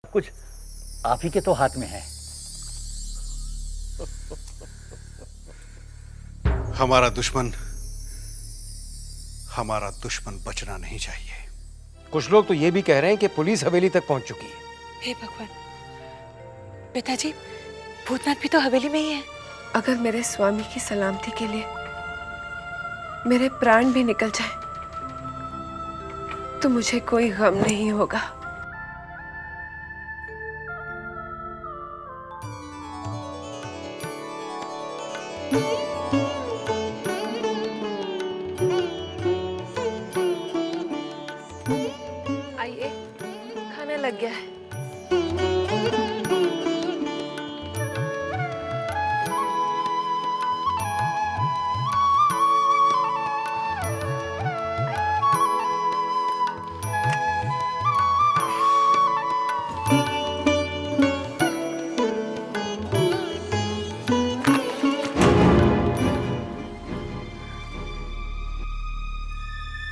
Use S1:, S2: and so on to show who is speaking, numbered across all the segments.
S1: कुछ आप ही के तो हाथ में है।
S2: हमारा दुश्मन बचना नहीं चाहिए।
S3: कुछ लोग तो ये भी कह रहे हैं कि पुलिस हवेली तक पहुंच चुकी है।
S4: हे भगवान, पिताजी भूतनाथ भी तो हवेली में ही है।
S5: अगर मेरे स्वामी की सलामती के लिए मेरे प्राण भी निकल जाए तो मुझे कोई गम नहीं होगा। आइए, खाना लग गया है।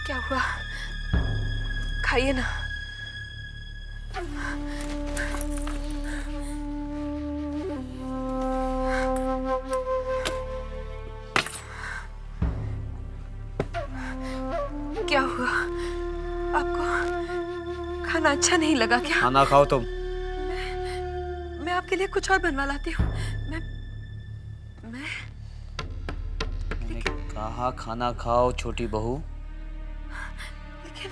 S5: क्या हुआ? खाइए ना। क्या हुआ? आपको खाना अच्छा नहीं लगा क्या?
S3: खाना खाओ तुम।
S5: मैं आपके लिए कुछ और बनवा लाती हूँ। मैं
S6: मैंने कहा खाना खाओ छोटी बहू।
S5: लेकिन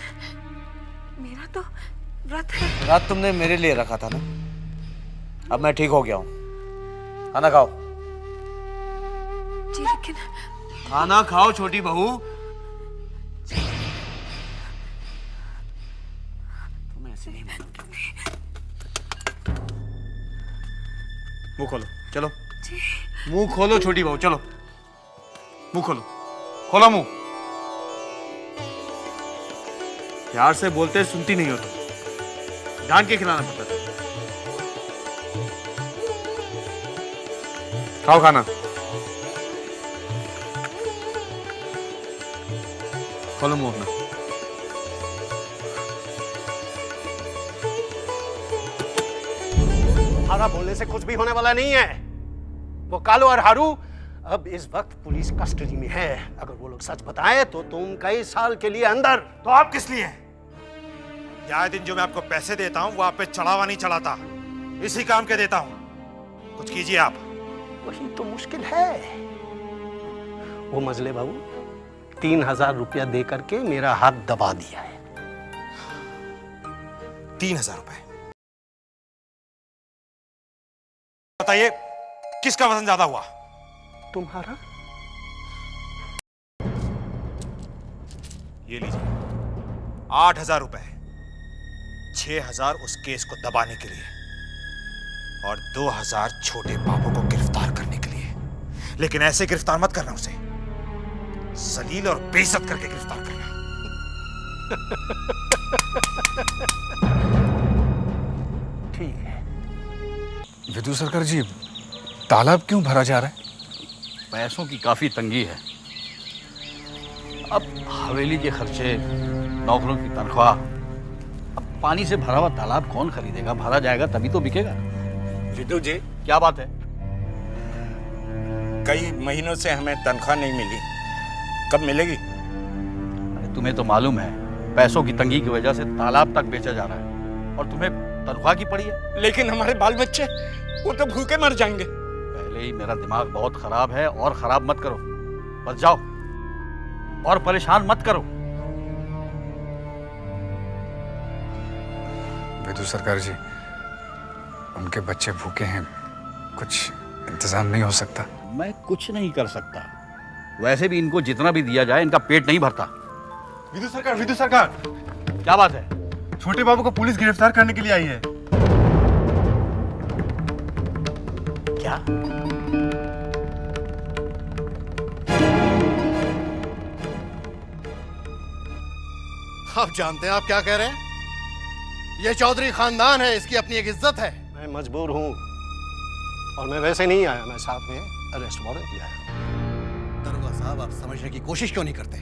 S5: मेरा तो व्रत है।
S6: रात तुमने मेरे लिए रखा था ना। अब मैं ठीक हो गया हूँ। खाना खाओ।
S5: जी लेकिन
S6: खाना खाओ छोटी बहू। तुम ऐसे नहीं मानोगी। मुंह खोलो, चलो। मुंह खोलो छोटी बहू, चलो। मुंह खोलो, खोलो मुंह। प्यार से बोलते सुनती नहीं हो तुम। ढांक के खिलाना पड़ता है। खाओ खाना। खोलो मुंह अपना।
S2: हमारा बोलने से कुछ भी होने वाला नहीं है। वो कालू और हारू अब इस वक्त पुलिस कस्टडी में है। अगर वो लोग सच बताएं तो तुम कई साल के लिए अंदर।
S7: तो आप किस लिए हैं? आए दिन जो मैं आपको पैसे देता हूं वो आप पे चढ़ावा नहीं चढ़ाता, इसी काम के देता हूं। कुछ कीजिए आप।
S2: वही तो मुश्किल है। वो मजले बाबू 3000 रुपया दे करके मेरा हाथ दबा दिया है।
S7: 3000 रुपए? बताइए किसका वजन ज्यादा हुआ?
S2: तुम्हारा।
S7: ये लीजिए 8000 रुपए। 6000 उस केस को दबाने के लिए और 2000 छोटे बाबू को गिरफ्तार करने के लिए। लेकिन ऐसे गिरफ्तार मत करना उसे, जलील और बेइज्जत करके गिरफ्तार करना।
S2: ठीक है।
S8: विदु सरकार जी, तालाब क्यों भरा जा रहा है?
S6: पैसों की काफी तंगी है। अब हवेली के खर्चे, नौकरों की तनख्वाह, अब पानी से भरा हुआ तालाब कौन खरीदेगा? भरा जाएगा तभी तो बिकेगा।
S9: विदु जी,
S6: क्या बात है?
S9: कई महीनों से हमें तनख्वाह नहीं मिली, कब मिलेगी?
S6: अरे तुम्हें तो मालूम है पैसों की तंगी की वजह से तालाब तक बेचा जा रहा है और तुम्हें तनख्वाह की पड़ी है।
S9: लेकिन हमारे बाल बच्चे, वो तो भूखे मर जाएंगे।
S6: पहले ही मेरा दिमाग बहुत खराब है और खराब मत करो। बस जाओ और परेशान मत करो।
S8: विदु सरकार जी, उनके बच्चे भूखे हैं, कुछ इंतजाम नहीं हो सकता?
S6: मैं कुछ नहीं कर सकता। वैसे भी इनको जितना भी दिया जाए इनका पेट नहीं भरता।
S7: विदु सरकार,
S6: क्या बात है?
S7: छोटे बाबू को पुलिस गिरफ्तार करने के लिए आई है।
S6: क्या?
S2: आप जानते हैं आप क्या कह रहे हैं? ये चौधरी खानदान है, इसकी अपनी एक इज्जत है। मैं मजबूर हूं और मैं वैसे नहीं आया, मैं साथ में अरेस्ट वारंट ले आया।
S10: दरोगा साहब, आप समझने की कोशिश क्यों नहीं करते?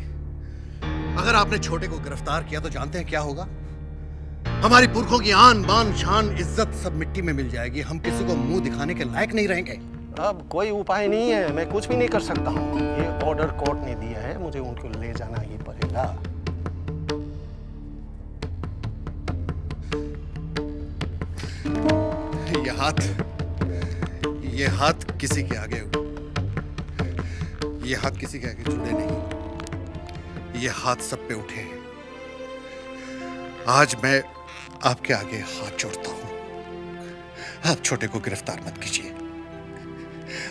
S10: अगर आपने छोटे को गिरफ्तार किया तो जानते हैं क्या होगा? हमारी पुरखों की आन बान शान इज्जत सब मिट्टी में मिल जाएगी। हम किसी को मुंह दिखाने के लायक नहीं रहेंगे।
S2: अब कोई उपाय नहीं है, मैं कुछ भी नहीं कर सकता हूँ। ये ऑर्डर कोर्ट ने दिया है, मुझे उनको ले जाना ही पड़ेगा।
S10: ये हाथ किसी के आगे, ये हाथ किसी के आगे जुड़े नहीं, ये हाथ सब पे उठे हैं। आज मैं आपके आगे हाथ जोड़ता हूं। आप छोटे को गिरफ्तार मत कीजिए।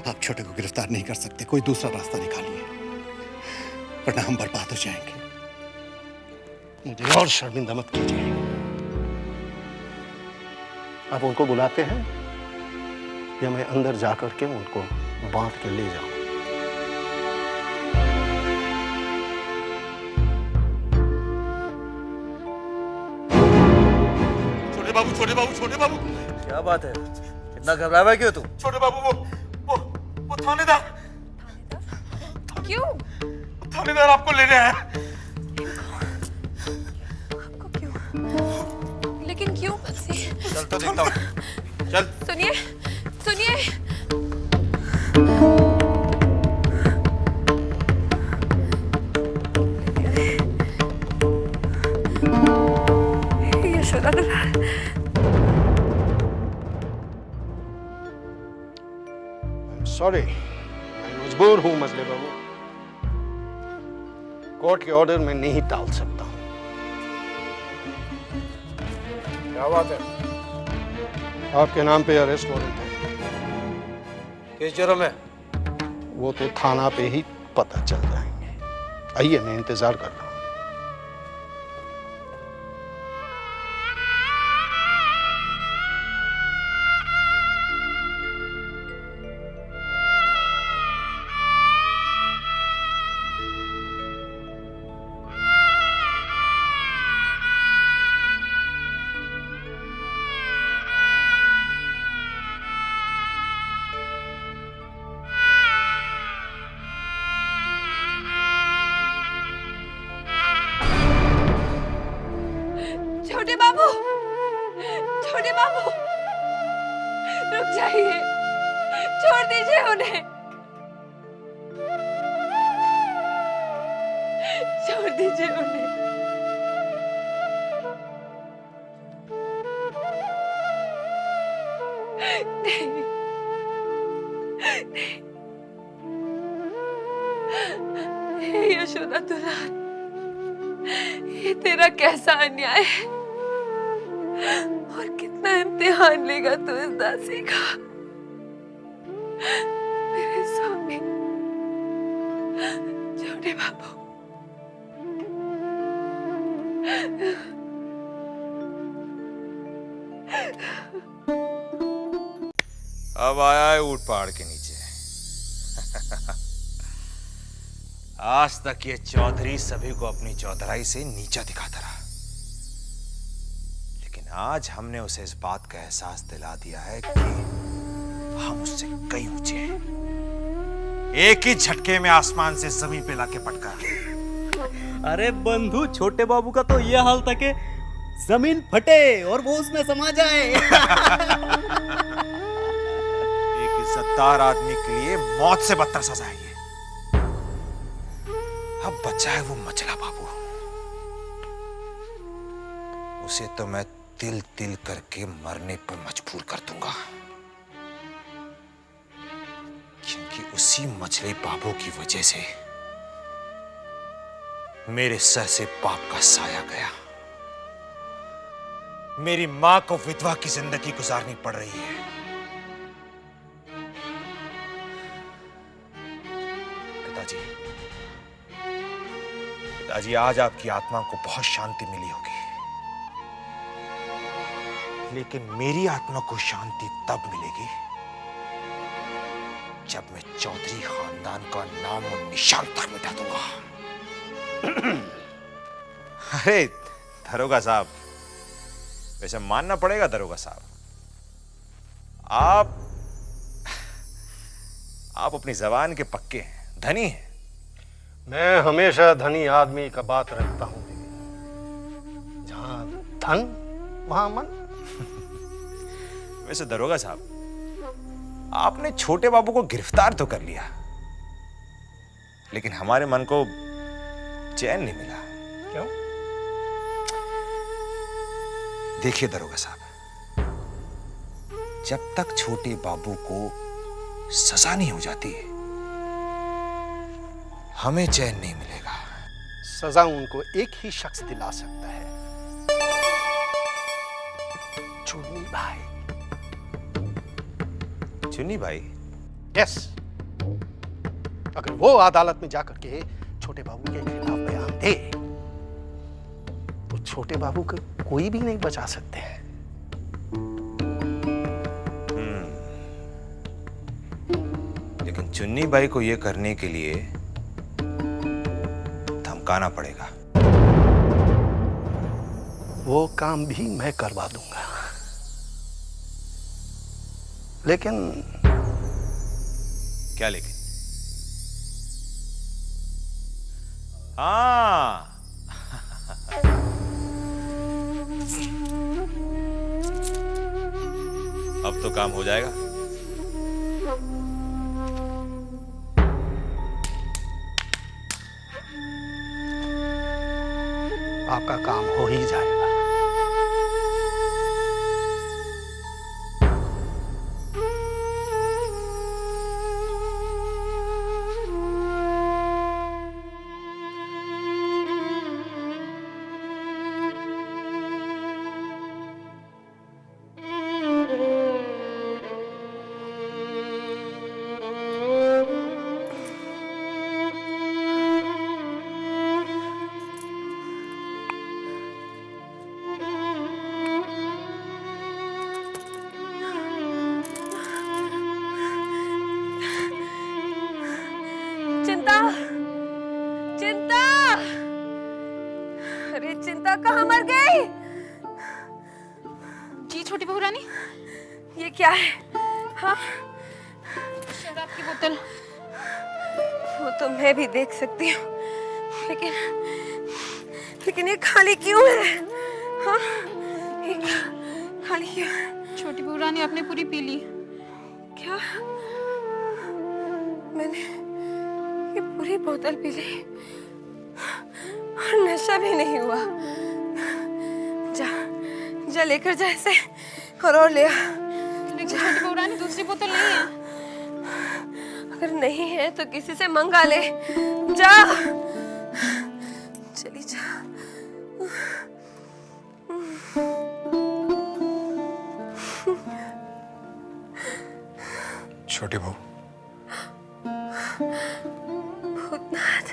S10: आप छोटे को गिरफ्तार नहीं कर सकते, कोई दूसरा रास्ता निकालिए, वरना हम बर्बाद हो जाएंगे।
S2: मुझे और शर्मिंदा मत कीजिए। आप उनको बुलाते हैं या मैं अंदर जाकर के उनको बांध के ले जाऊं?
S7: छोटे बाबू, छोटे बाबू, छोटे बाबू,
S6: क्या बात है, इतना घबराया हुआ क्यों तू?
S7: छोटे बाबू, वो थानेदार
S5: क्यों?
S7: थानेदार आपको लेने आया।
S5: आपको क्यों? लेकिन क्यों?
S6: चल तो देखता हूँ, चल।
S5: सुनिए, सुनिए। यशोदा दुलार।
S2: सॉरी, मैं मजबूर हूं मजले बाबू। कोर्ट के ऑर्डर में नहीं टाल सकता हूं।
S3: क्या बात है?
S2: आपके नाम पे अरेस्ट वारंट है।
S3: किस जुर्म में?
S2: वो तो थाना पे ही पता चल जाएंगे। आइए, मैं इंतजार कर रहा हूं।
S5: छोटे बाबू, छोटे बाबू, रुक जाइए, छोड़ दीजिए उन्हें, छोड़ दीजिए उन्हें। नहीं, नहीं। यशोदा दुलार, ये तेरा कैसा अन्याय है और कितना इम्तिहान लेगा तू इस दासी का। मेरे स्वामी, छोटे बाबू।
S7: अब आया है ऊंट पहाड़ के नीचे। आज तक ये चौधरी सभी को अपनी चौधराई से नीचा दिखाता रहा, लेकिन आज हमने उसे इस बात का एहसास दिला दिया है कि हम उससे कई ऊंचे हैं। एक ही झटके में आसमान से जमीन पे लाके पटका।
S1: अरे बंधु, छोटे बाबू का तो ये हाल था कि जमीन फटे और वो उसमें समा जाए।
S7: एक इज्जतदार आदमी के लिए मौत से बदतर सजा है ये। अब बचा है वो मचला बाबू, उसे तो मैं तिल तिल करके मरने पर मजबूर कर दूंगा, क्योंकि उसी मछली बाबू की वजह से मेरे सर से पाप का साया गया। मेरी मां को विधवा की जिंदगी गुजारनी पड़ रही है। पिताजी, आज आपकी आत्मा को बहुत शांति मिली होगी, लेकिन मेरी आत्मा को शांति तब मिलेगी जब मैं चौधरी खानदान का नाम और निशान तक मिटा दूंगा। अरे दरोगा साहब, वैसे मानना पड़ेगा दरोगा साहब, आप अपनी जबान के पक्के हैं, धनी हैं।
S2: मैं हमेशा धनी आदमी का बात रखता हूं। जहां धन वहां अमन।
S7: वैसे दरोगा साहब, आपने छोटे बाबू को गिरफ्तार तो कर लिया, लेकिन हमारे मन को चैन नहीं मिला।
S2: क्यों?
S7: देखिए दरोगा साहब, जब तक छोटे बाबू को सजा नहीं हो जाती है, हमें चैन नहीं मिलेगा।
S2: सजा उनको एक ही शख्स दिला सकता है, चुन्नी भाई।
S7: चुन्नी भाई?
S2: यस। अगर वो अदालत में जाकर के छोटे बाबू के खिलाफ बयान दे तो छोटे बाबू को कोई भी नहीं बचा सकते हैं।
S7: लेकिन चुन्नी बाई को यह करने के लिए धमकाना पड़ेगा।
S2: वो काम भी मैं करवा दूंगा, लेकिन
S7: क्या लेकिन? हाँ, अब तो काम हो जाएगा।
S2: आपका काम हो ही जाएगा।
S5: चिंता, चिंता, अरे चिंता कहाँ मर गई?
S4: जी छोटी बहू रानी,
S5: ये क्या है? हाँ,
S4: शराब की बोतल।
S5: वो तो मैं भी देख सकती हूँ, लेकिन लेकिन ये खाली क्यों है? हाँ, ये खाली क्यों है?
S4: छोटी बहू रानी आपने पूरी पी ली।
S5: क्या? मैंने ये पूरी बोतल पी ली और नशा भी नहीं हुआ। जा जा लेकर जा इसे और ले आ।
S4: लेकिन छोटी बहू रानी दूसरी बोतल नहीं है।
S5: अगर नहीं है तो किसी से मंगा ले। जा, चली जा।
S8: छोटी बहू,
S5: भूतनाथ,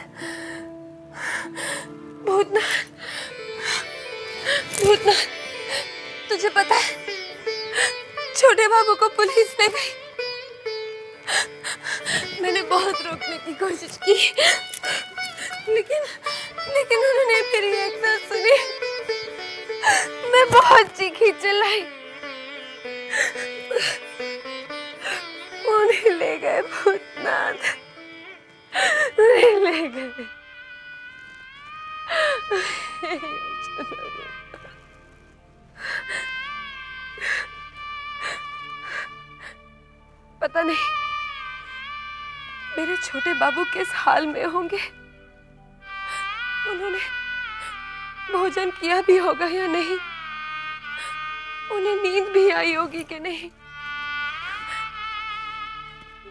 S5: भूतनाथ, भूतनाथ, तुझे पता है छोटे बाबू को पुलिस ले गई। मैंने बहुत रोकने की कोशिश की, लेकिन लेकिन उन्होंने मेरी एक ना सुनी। मैं बहुत चीखी चिल्लाई, उन्हें ले गए भूतनाथ, उन्हें ले गए। पता नहीं मेरे छोटे बाबू किस हाल में होंगे। उन्होंने भोजन किया भी होगा या नहीं, उन्हें नींद भी आई होगी कि नहीं।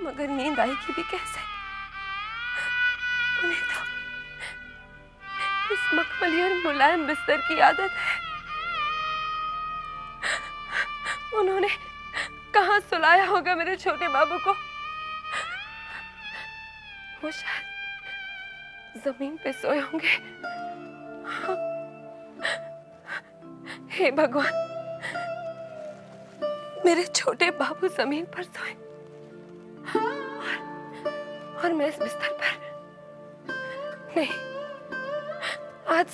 S5: मगर नींद आएगी भी कैसे? उन्हें तो इस मखमली और मुलायम बिस्तर की आदत है। उन्होंने कहाँ सुलाया होगा मेरे छोटे बाबू को? वो शायद जमीन पे सोए होंगे। हे भगवान, मेरे छोटे बाबू जमीन पर सोए और मैं इस बिस्तर पर। नहीं, आज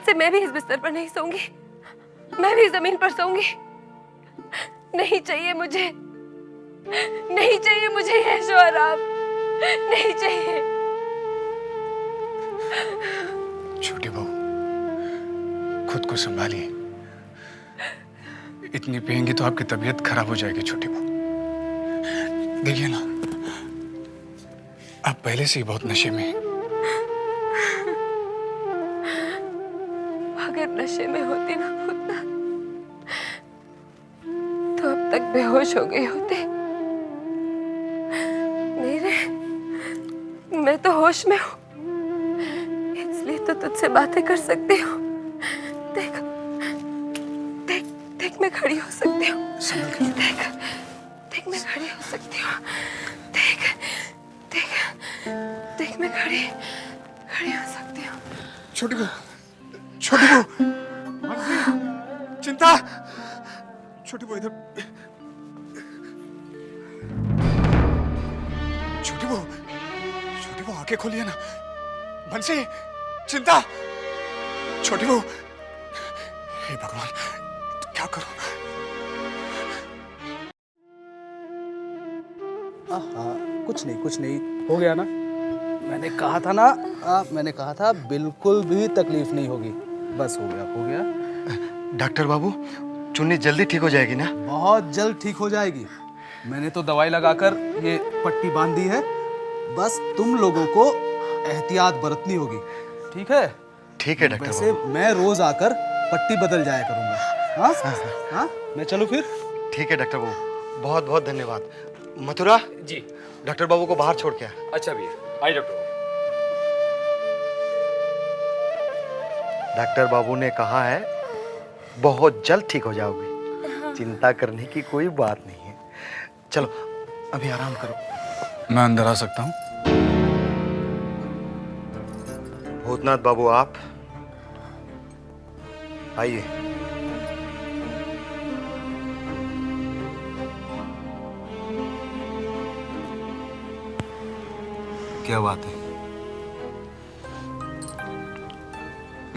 S5: से मैं भी इस बिस्तर पर नहीं सोऊंगी, मैं भी जमीन पर सोऊंगी। नहीं चाहिए मुझे, नहीं चाहिए मुझे ये शोहराब, नहीं चाहिए।
S8: छोटी बहू, खुद को संभालिए। इतनी पियेंगी तो आपकी तबीयत खराब हो जाएगी छोटी बहू। देखिए ना, आप पहले से ही बहुत नशे में हैं।
S5: अगर नशे में होती ना भूतनाथ, तो अब तक बेहोश हो गए होते। नहीं रे, मैं तो होश में हूँ, इसलिए तो तुझसे बातें कर सकती हूँ। देख देख देख, मैं खड़ी हो सकती हूँ। देख देख, मैं खड़ी हो सकती हूँ। देख देख देख, मैं खड़ी हो सकती हूँ।
S8: छोटी बहू, छोटी बहू, चिंता, छोटी बहू इधर। छोटी बहू आंखें खोलिए ना। बंसी, चिंता, छोटी बहू। हे भगवान, क्या करूं?
S1: कुछ नहीं हो गया ना। मैंने कहा था बिल्कुल भी तकलीफ नहीं होगी। बस हो गया।
S2: डॉक्टर बाबू, चुन्नी जल्दी ठीक हो जाएगी ना?
S1: बहुत जल्द ठीक हो जाएगी। मैंने तो दवाई लगाकर ये पट्टी बांध दी है। बस तुम लोगों को एहतियात बरतनी होगी, ठीक है?
S2: ठीक है डॉक्टर
S1: वैसे
S2: बाबू।
S1: मैं रोज आकर पट्टी बदल जाया करूंगा। हाँ? मैं चलूं फिर?
S2: ठीक है डॉक्टर बाबू, बहुत बहुत धन्यवाद। मथुरा
S3: जी।
S2: डॉक्टर बाबू को बाहर छोड़ के आ।
S3: अच्छा भैया, आइए डॉक्टर।
S2: डॉक्टर बाबू ने कहा है बहुत जल्द ठीक हो जाओगे, चिंता करने की कोई बात नहीं है। चलो अभी आराम करो।
S8: मैं अंदर आ सकता हूं?
S2: भूतनाथ बाबू आप आइए।
S8: क्या बात है?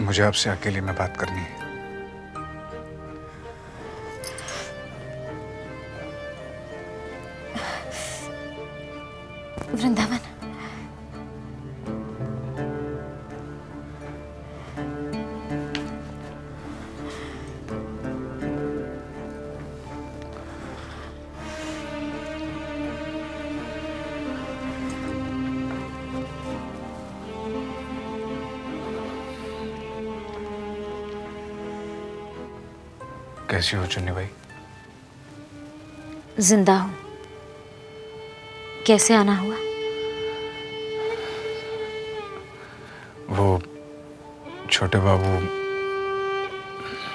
S8: मुझे आपसे अकेले में बात करनी है।
S5: वृंदावन,
S8: कैसी हो चुन्नी भाई?
S11: जिंदा हूं। कैसे आना हुआ?
S8: वो छोटे बाबू।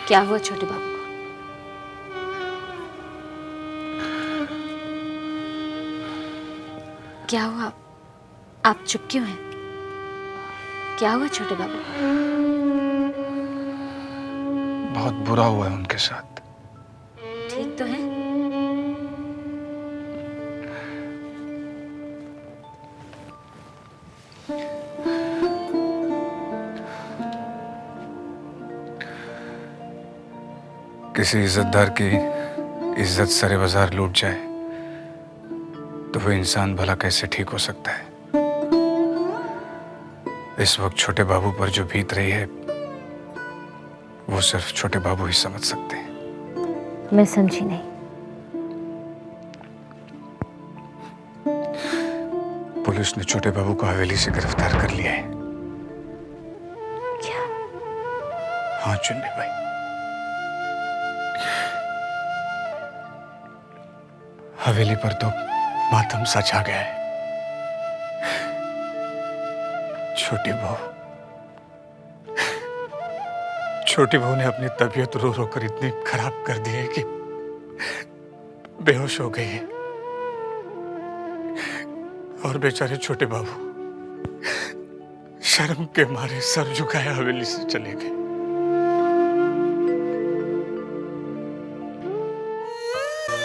S11: क्या हुआ छोटे बाबू को? क्या हुआ? आप चुप क्यों हैं? क्या हुआ छोटे बाबू को?
S8: बहुत बुरा हुआ है उनके साथ।
S11: ठीक तो है?
S8: किसी इज्जतदार की इज्जत सरे बाजार लूट जाए तो वो इंसान भला कैसे ठीक हो सकता है? इस वक्त छोटे बाबू पर जो बीत रही है वो सिर्फ छोटे बाबू ही समझ सकते हैं।
S11: मैं समझी नहीं।
S8: पुलिस ने छोटे बाबू को हवेली से गिरफ्तार कर लिया है।
S11: क्या?
S8: हाँ चुन्नी भाई, हवेली पर तो मातम सा छा गया है। छोटी बहू ने अपनी तबीयत रो रो कर इतनी खराब कर दी है कि बेहोश हो गई है। और बेचारे छोटे बाबू शर्म के मारे सर झुकाए हवेली से चले गए।